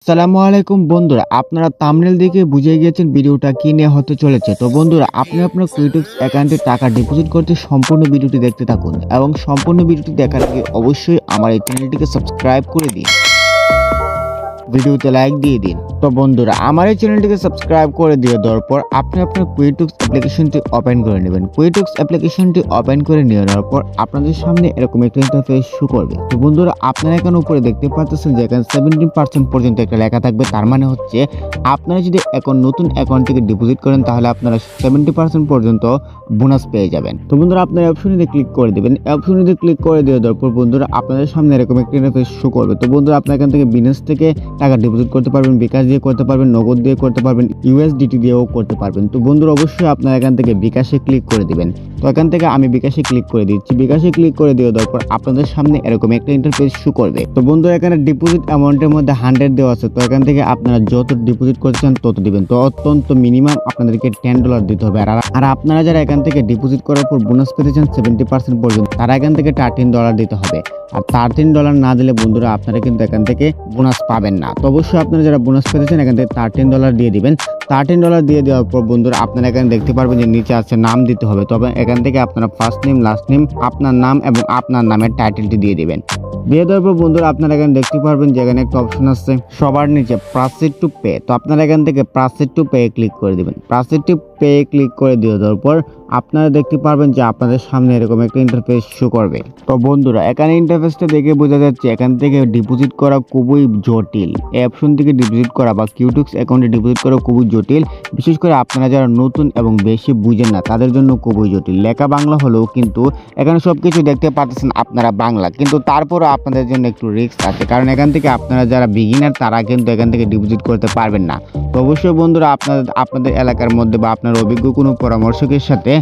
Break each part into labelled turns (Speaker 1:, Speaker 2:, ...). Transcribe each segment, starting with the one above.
Speaker 1: আসসালামু আলাইকুম বন্ধুরা, আপনারা থাম্বনেল দেখে বুঝে গিয়েছেন ভিডিওটা কি নিয়ে হতে চলেছে। তো বন্ধুরা, আপনি আপনার কুইটক্স অ্যাকাউন্টে টাকা ডিপোজিট করতে সম্পূর্ণ ভিডিওটি দেখতে থাকুন এবং সম্পূর্ণ ভিডিওটি দেখার আগে অবশ্যই আমার এই চ্যানেলটিকে সাবস্ক্রাইব করে দিন, ভিডিওতে লাইক দিয়ে দিন। তো বন্ধুরা, আমার এই চ্যানেলটিকে সাবস্ক্রাইব করে দিয়ে দেওয়ার পর আপনি আপনার কুইটক্স অ্যাপ্লিকেশনটি ওপেন করে নেবেন। কুইটক্স অ্যাপ্লিকেশনটি ওপেন করে নেওয়ার পর আপনাদের সামনে এরকম একটা ইন্টারফেস শো করবে। তো বন্ধুরা, আপনারা এখানে উপরে দেখতে পাচ্ছেন যে এখানে 70% পর্যন্ত একটা লেখা থাকবে। তার মানে হচ্ছে আপনারা যদি এখন নতুন অ্যাকাউন্ট থেকে ডিপোজিট করেন তাহলে আপনারা 70% পর্যন্ত বোনাস পেয়ে যাবেন। তো বন্ধুরা, আপনারা অপশনে ক্লিক করে দেবেন। অপশনে ক্লিক করে দেওয়ার পর বন্ধুরা আপনাদের সামনে এরকম একটা ইন্টারফেস শো করবে। তো বন্ধুরা, আপনারা এখান থেকে বিজনেস থেকে টাকা ডিপোজিট করতে পারবেন, বিকাশ দিয়ে করতে পারবেন, নগদ দিয়ে করতে পারবেন, ইউএসডিটি দিয়েও করতে পারবেন। তো বন্ধুরা, অবশ্যই আপনারা এখান থেকে বিকাশে ক্লিক করে দিবেন। তো এখান থেকে আমি বিকাশে ক্লিক করে দিচ্ছি। বিকাশে ক্লিক করে দেওয়ার পর আপনাদের সামনে এরকম একটা ইন্টারফেস শো করবে। তো বন্ধুরা, এখানে ডিপোজিট অ্যামাউন্টের মধ্যে 100 দেওয়া আছে। তো এখান থেকে আপনারা যত ডিপোজিট করতে চান তত দিবেন। তো অত্যন্ত মিনিমাম আপনাদেরকে $10 দিতে হবে। আর আপনারা যারা এখান থেকে ডিপোজিট করার পর বোনাস পেতে চান 70% পর্যন্ত, তারা এখান থেকে $13 দিতে হবে। আর $13 না দিলে বন্ধুরা আপনারা কিন্তু এখান থেকে বোনাস পাবেন না। তো অবশ্যই আপনারা যারা বোনাস পেতে চান এখান থেকে $13 দিয়ে দিবেন। $13 দিয়ে দেওয়ার পর বন্ধুরা আপনারা এখানে দেখতে পারবেন যে নিচে আছে নাম দিতে হবে। তবে এখান থেকে আপনারা ফার্স্ট নেম, লাস্ট নেম, আপনার নাম এবং আপনার নামের টাইটেলটি দিয়ে দিবেন। দিয়ে দেওয়ার পর বন্ধুরা আপনারা এখানে দেখতে পারবেন যে এখানে একটা অপশন আছে সবার নিচে প্রসিড টু পে। তো আপনারা এখান থেকে প্রসিড টু পে ক্লিক করে দিবেন। প্রসিড টু পে ক্লিক করে দিয়ে দেওয়ার পর আপনারা দেখতে পারবেন যে আপনাদের সামনে এরকম একটা ইন্টারফেস শো করবে। তো বন্ধুরা, এখানে ইন্টারফেসটা দেখে বোঝা যাচ্ছে এখান থেকে ডিপোজিট করা খুবই জটিল। এই অপশন থেকে ডিপোজিট করা বা কিউটক্স অ্যাকাউন্টে ডিপোজিট করা খুবই জটিল। বিশেষ করে আপনারা যারা নতুন এবং বেশি বুঝেন না তাদের জন্য খুবই জটিল। লেখা বাংলা হলেও কিন্তু এখানে সবকিছু দেখতে পাচ্ছেন আপনারা বাংলা, কিন্তু তারপরও আপনাদের জন্য একটু রিস্ক আছে, কারণ এখান থেকে আপনারা যারা বিগিনার তারা কিন্তু এখান থেকে ডিপোজিট করতে পারবেন না। তো অবশ্যই বন্ধুরা আপনাদের এলাকার মধ্যে বা আপনার অভিজ্ঞ কোনো পরামর্শকের সাথে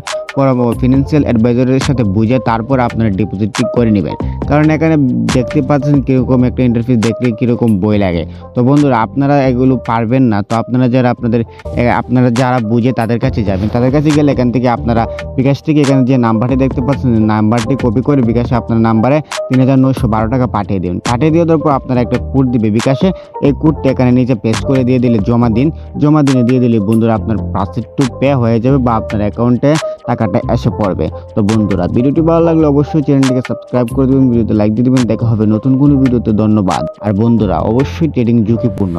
Speaker 1: ফিনান্সিয়াল অ্যাডভাইজারের সাথে বুঝে তারপর আপনারা ডিপোজিটটি করে নেবেন, কারণ এখানে দেখতে পাচ্ছেন কিরকম একটা ইন্টারফেস দেখলে কিরকম বই লাগে। তো বন্ধুরা, আপনারা এগুলো পারবেন না, তো আপনারা যারা বুঝে তাদের কাছে যাবেন। তাদের কাছে গেলে এখান থেকে আপনারা বিকাশ থেকে এখানে যে নাম্বারটি দেখতে পাচ্ছেন নাম্বারটি কপি করে বিকাশে আপনার নাম্বারে 3912 টাকা পাঠিয়ে দিন। পাঠিয়ে দেওয়ার পর আপনারা একটা কোড দিবে বিকাশে। এই কোডটা এখানে নিচে পেস্ট করে দিয়ে দিলে জমা দিয়ে দিলে বন্ধুরা আপনার প্রসিড টু পে হয়ে যাবে বা আপনার অ্যাকাউন্টে টাকাটা এসে পড়বে। তো বন্ধুরা, ভিডিওটি ভালো লাগলে অবশ্যই চ্যানেলটিকে সাবস্ক্রাইব করে দেবেন, ভিডিওতে লাইক দিয়ে দেবেন। দেখা হবে নতুন কোনো ভিডিওতে। ধন্যবাদ। আর বন্ধুরা, অবশ্যই ট্রেডিং ঝুঁকিপূর্ণ।